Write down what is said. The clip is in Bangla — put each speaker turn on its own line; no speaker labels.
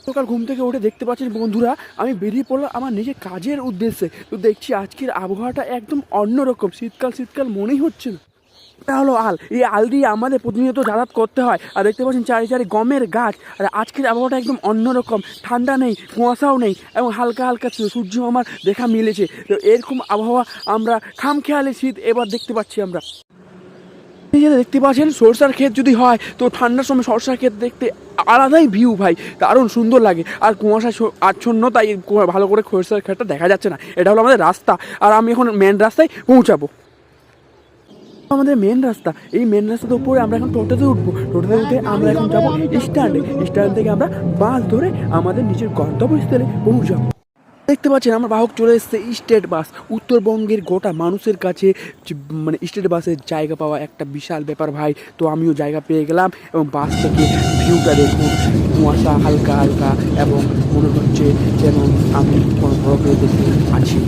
সকাল ঘুম থেকে উঠে দেখতে পাচ্ছেন বন্ধুরা, আমি বেরিয়ে পড়লাম আমার নিজের কাজের উদ্দেশ্যে। তো দেখছি আজকের আবহাওয়াটা একদম অন্যরকম, শীতকাল শীতকাল মনেই হচ্ছে না। এটা হলো আল, এই আল দিয়ে আমাদের প্রতিনিয়ত যাতায়াত করতে হয়। আর দেখতে পাচ্ছেন চারি চারি গমের গাছ। আর আজকের আবহাওয়াটা একদম অন্যরকম, ঠান্ডা নেই, কুয়াশাও নেই, এবং হালকা হালকা সূর্য আমার দেখা মিলেছে। তো এরকম আবহাওয়া আমরা খামখেয়ালি শীত এবার দেখতে পাচ্ছি আমরা। এই যে দেখতে পাচ্ছেন সরষার ক্ষেত যদি হয় তো ঠান্ডার সময় সরষার ক্ষেত দেখতে আলাদাই ভিউ ভাই, দারুণ সুন্দর লাগে। আর কুয়াশায় আচ্ছন্ন, তাই ভালো করে সরষার ক্ষেতটা দেখা যাচ্ছে না। এটা হলো আমাদের রাস্তা, আর আমি এখন মেন রাস্তায় পৌঁছাবো। আমাদের মেন রাস্তা, এই মেন রাস্তার উপরে আমরা এখন টোটোতে উঠবো। টোটোতে উঠে আমরা এখন যাবো স্ট্যান্ডে। স্ট্যান্ড থেকে আমরা বাস ধরে আমাদের নিজের গন্তব্যস্থলে পৌঁছাবো। দেখতে পাচ্ছেন আমার বাহক চলে এসেছে স্টেট বাস। উত্তরবঙ্গের গোটা মানুষের কাছে মানে স্টেট বাসের জায়গা পাওয়া একটা বিশাল ব্যাপার ভাই। তো আমিও জায়গা পেয়ে গেলাম, এবং বাস থেকে ভিউটা দেখুন, কুয়াশা হালকা হালকা, এবং মনে হচ্ছে যেন আমি কোনো বরফের দেশে আছি।